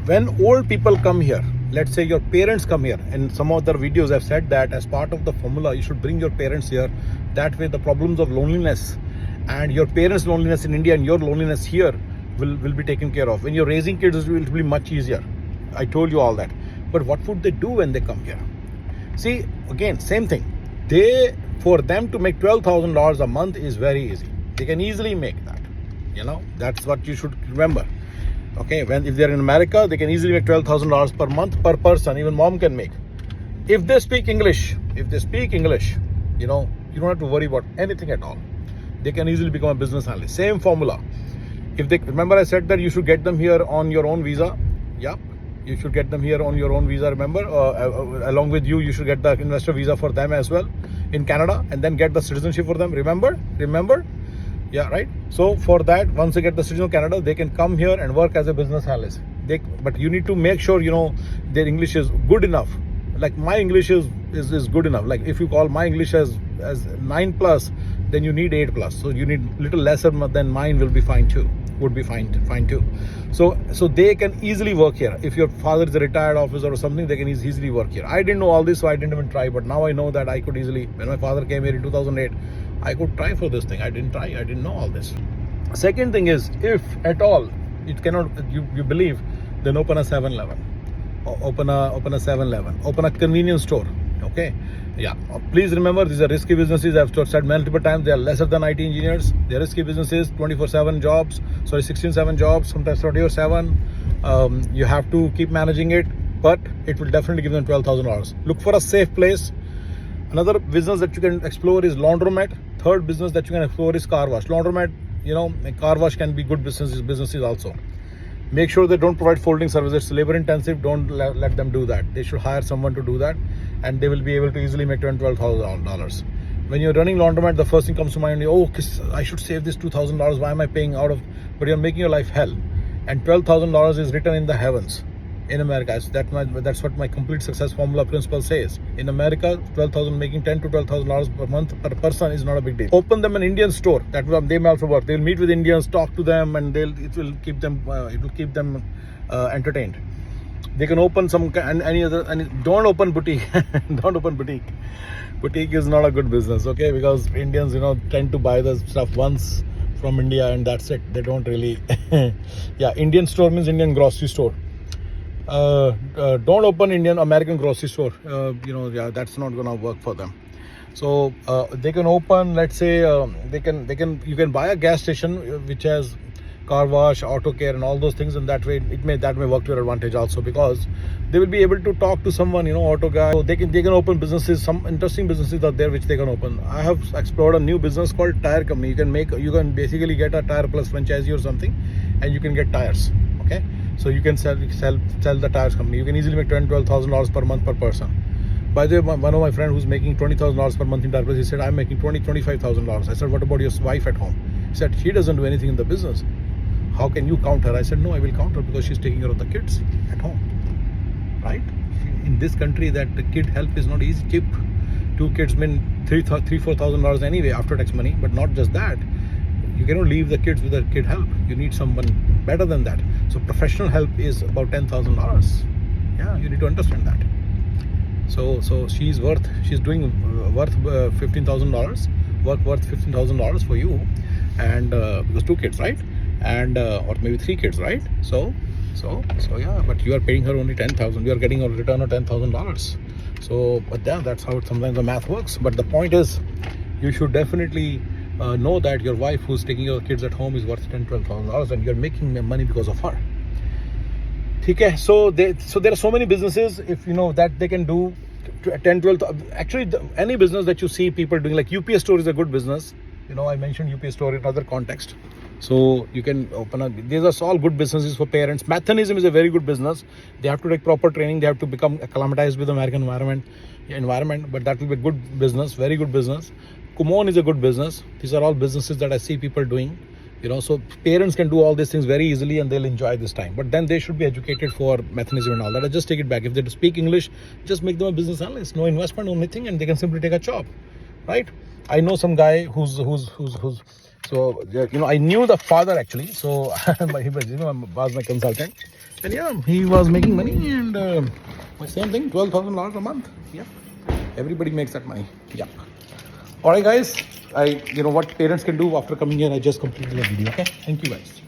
when old people come here, let's say your parents come here, and some other videos I've said that as part of the formula, you should bring your parents here. That way the problems of loneliness and your parents' loneliness in India and your loneliness here will be taken care of. When you're raising kids, it will be much easier. I told you all that. But what would they do when they come here? See, again, same thing. For them to make $12,000 a month is very easy. They can easily make that. That's what you should remember. Okay, if they're in America, they can easily make $12,000 per month per person. Even mom can make. If they speak English, you don't have to worry about anything at all. They can easily become a business analyst. Same formula. Remember I said that you should get them here on your own visa. Yeah, you should get them here on your own visa. Remember, along with you should get the investor visa for them as well in Canada, and then get the citizenship for them. Remember? Yeah, right. So for that, once they get the citizenship of Canada, they can come here and work as a business analyst. But you need to make sure their English is good enough. Like my English is good enough. Like if you call my English as 9+, then you need 8+. So you need little lesser than mine will be fine too. Would be fine too. So they can easily work here. If your father is a retired officer or something, they can easily work here. I didn't know all this, so I didn't even try. But now I know that I could easily. When my father came here in 2008, I could try for this thing. I didn't try. I didn't know all this. Second thing is, if at all it cannot, you believe, then open a 7-Eleven. Open a 7-Eleven. Open a convenience store. Okay. Yeah. Please remember, these are risky businesses. I've said multiple times, they are lesser than IT engineers. They're risky businesses. 24/7 jobs. 16/7 jobs. Sometimes 24/7. You have to keep managing it, but it will definitely give them $12,000. Look for a safe place. Another business that you can explore is laundromat. Third business that you can explore is car wash. Laundromat, car wash can be good businesses also. Make sure they don't provide folding services. It's labor intensive. Don't let them do that. They should hire someone to do that, and they will be able to easily make $12,000. When you're running laundromat, the first thing comes to mind, I should save this $2,000. Why am I paying out of? But you're making your life hell. And $12,000 is written in the heavens in America. That's what my complete success formula principle says. In America, making $10,000 to $12,000 per month per person is not a big deal. Open them an Indian store. That will they may also work. They'll meet with Indians, talk to them, and it will keep them entertained. They can open don't open boutique. Don't open boutique. Boutique is not a good business, okay? Because Indians, tend to buy the stuff once from India and that's it. They don't really. Yeah, Indian store means Indian grocery store. Don't open American grocery store. That's not gonna work for them. So they can open, let's say, you can buy a gas station which has car wash, auto care, and all those things, and that way that may work to your advantage also, because they will be able to talk to someone, auto guy. So they can open businesses. Some interesting businesses are there which they can open. I have explored a new business called tire company. You can basically get a Tire Plus franchisee or something, and you can get tires. Okay, so you can sell the tires company. You can easily make $12,000 per month per person. By the way, one of my friends who's making $20,000 per month in Tire Plus, he said, I'm making $25,000. I said, what about your wife at home? He said, she doesn't do anything in the business. How can you count her? I said, no, I will count her because she's taking care of the kids at home. Right? In this country, that the kid help is not easy, cheap. 2 kids mean $4,000 anyway after tax money. But not just that. You cannot leave the kids with the kid help. You need someone better than that. So professional help is about $10,000. Yeah, you need to understand that. So she's worth $15,000. Worth $15,000 for you, and because 2 kids, right? And or maybe 3 kids, right? So yeah, but you are paying her only $10,000. You are getting a return of $10,000. So, but yeah, that's how sometimes the math works. But the point is, you should definitely know that your wife who's taking your kids at home is worth $10,000-12,000, and you're making money because of her. Okay, so there are so many businesses, if that they can do 10-12. Actually, any business that you see people doing, like UPS store is a good business. I mentioned UPS store in another context. So you can open up. These are all good businesses for parents. Methanism is a very good business. They have to take proper training. They have to become acclimatized with American environment. But that will be a good business, very good business. Kumon is a good business. These are all businesses that I see people doing. So parents can do all these things very easily and they'll enjoy this time. But then they should be educated for mechanism and all that. I just take it back. If they speak English, just make them a business analyst. No investment, no nothing, and they can simply take a job, right? I know some guy who's so I knew the father actually. So he was my consultant. And yeah, he was making money, and same thing, $12,000 a month. Yeah, everybody makes that money. Yeah. All right, guys. You know what parents can do after coming here. I just completed the video. Okay. Thank you, guys.